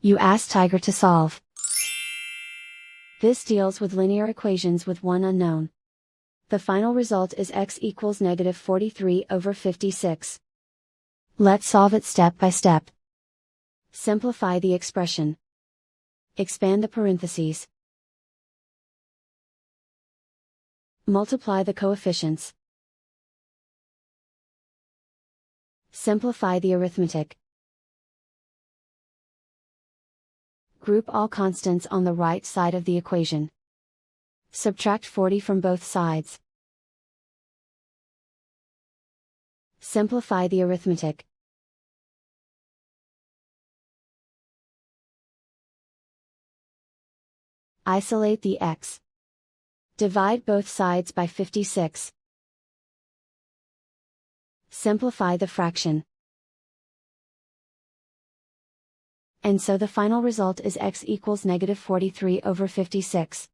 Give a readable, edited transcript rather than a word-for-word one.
You ask Tiger to solve. This deals with linear equations with one unknown. The final result is x equals negative 43 over 56. Let's solve it step by step. Simplify the expression. Expand the parentheses. Multiply the coefficients. Simplify the arithmetic. Group all constants on the right side of the equation. Subtract 40 from both sides. Simplify the arithmetic. Isolate the x. Divide both sides by 56. Simplify the fraction. And so the final result is x equals negative 43 over 56.